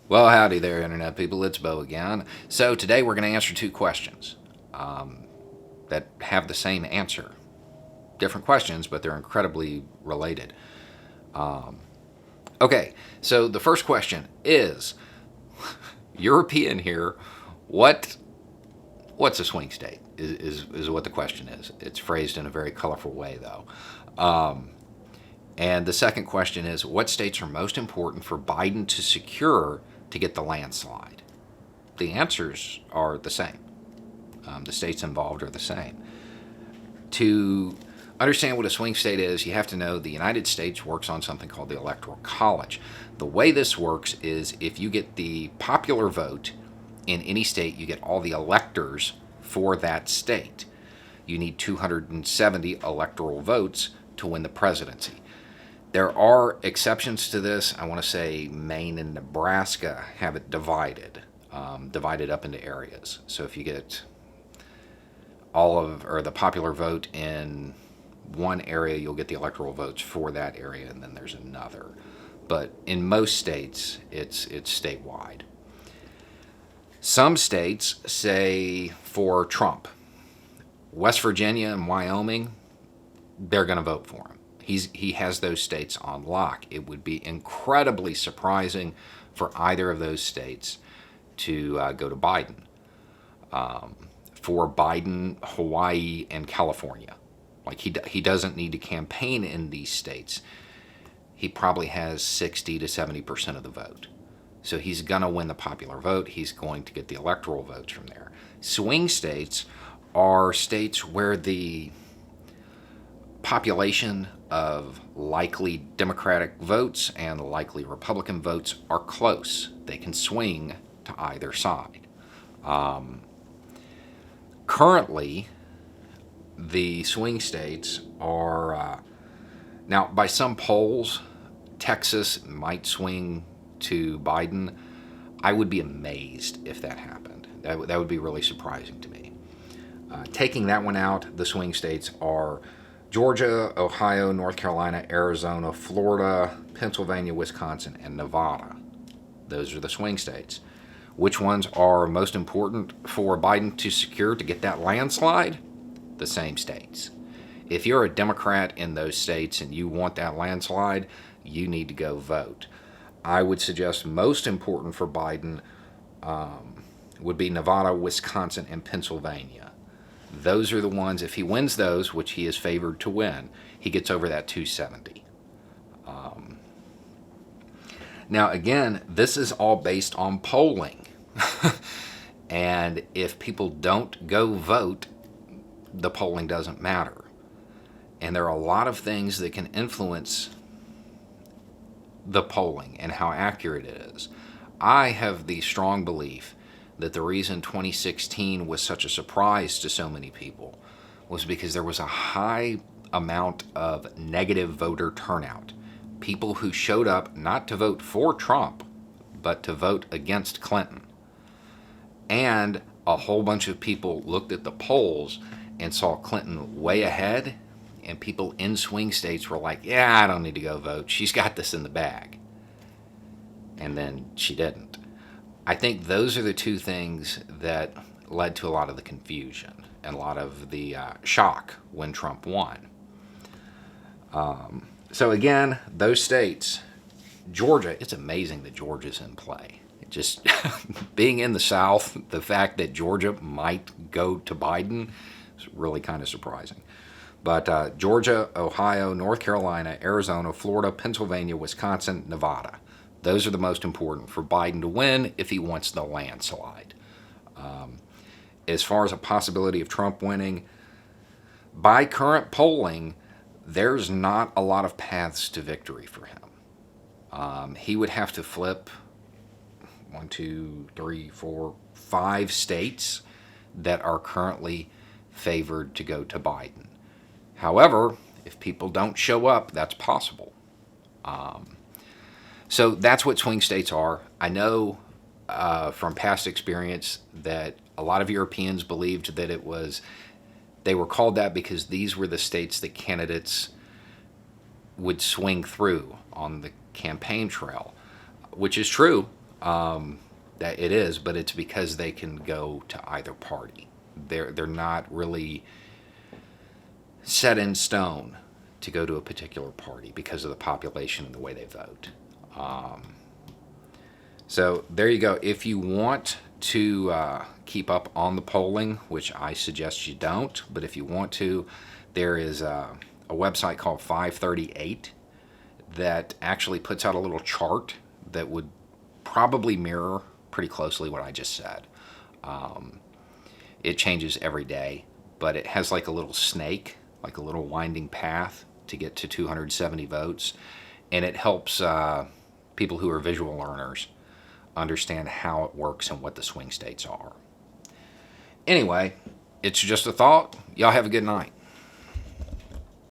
Well, howdy there, Internet people. It's Bo again. So, today we're going to answer two questions that have the same answer. Different questions, but they're incredibly related. Okay, so the first question is European here. What's a swing state? Is what the question is. It's phrased in a very colorful way, though. And the second question is what states are most important for Biden to secure to get the landslide? The answers are the same. The states involved are the same. To understand what a swing state is, you have to know the United States works on something called the Electoral College. The way this works is if you get the popular vote in any state, you get all the electors for that state. You need 270 electoral votes to win the presidency. There are exceptions to this. I want to say Maine and Nebraska have it divided up into areas. So if you get the popular vote in one area, you'll get the electoral votes for that area, and then there's another. But in most states, it's statewide. Some states say for Trump, West Virginia and Wyoming, they're going to vote for him. He has those states on lock. It would be incredibly surprising for either of those states to go to Biden. For Biden, Hawaii and California, like he doesn't need to campaign in these states. He probably has 60 to 70% of the vote. So he's going to win the popular vote. He's going to get the electoral votes from there. Swing states are states where the population of likely Democratic votes and likely Republican votes are close. They can swing to either side. Currently, the swing states are, now by some polls, Texas might swing to Biden. I would be amazed if that happened. That would be really surprising to me. Taking that one out, the swing states are Georgia, Ohio, North Carolina, Arizona, Florida, Pennsylvania, Wisconsin, and Nevada. Those are the swing states. Which ones are most important for Biden to secure to get that landslide? The same states. If you're a Democrat in those states and you want that landslide, you need to go vote. I would suggest most important for Biden would be Nevada, Wisconsin, and Pennsylvania. Those are the ones, if he wins those, which he is favored to win, he gets over that 270. Now, again, this is all based on polling. And if people don't go vote, the polling doesn't matter. And there are a lot of things that can influence the polling and how accurate it is. I have the strong belief that the reason 2016 was such a surprise to so many people was because there was a high amount of negative voter turnout. People who showed up not to vote for Trump, but to vote against Clinton. And a whole bunch of people looked at the polls and saw Clinton way ahead, and people in swing states were like, yeah, I don't need to go vote. She's got this in the bag. And then she didn't. I think those are the two things that led to a lot of the confusion and a lot of the shock when Trump won. So again, those states, Georgia, it's amazing that Georgia's in play. Just being in the South, the fact that Georgia might go to Biden is really kind of surprising. But Georgia, Ohio, North Carolina, Arizona, Florida, Pennsylvania, Wisconsin, Nevada. Those are the most important for Biden to win if he wants the landslide. As far as a possibility of Trump winning, by current polling, there's not a lot of paths to victory for him. He would have to flip 5 states that are currently favored to go to Biden. However, if people don't show up, that's possible. So that's what swing states are. I know from past experience that a lot of Europeans believed that they were called that because these were the states that candidates would swing through on the campaign trail, which is true. That it is, but it's because they can go to either party. They're not really set in stone to go to a particular party because of the population and the way they vote. So there you go. If you want to keep up on the polling, which I suggest you don't, but if you want to, there is a website called 538 that actually puts out a little chart that would probably mirror pretty closely what I just said. It changes every day, but it has like a little snake, like a little winding path to get to 270 votes, and it helps people who are visual learners understand how it works and what the swing states are. Anyway, it's just a thought. Y'all have a good night.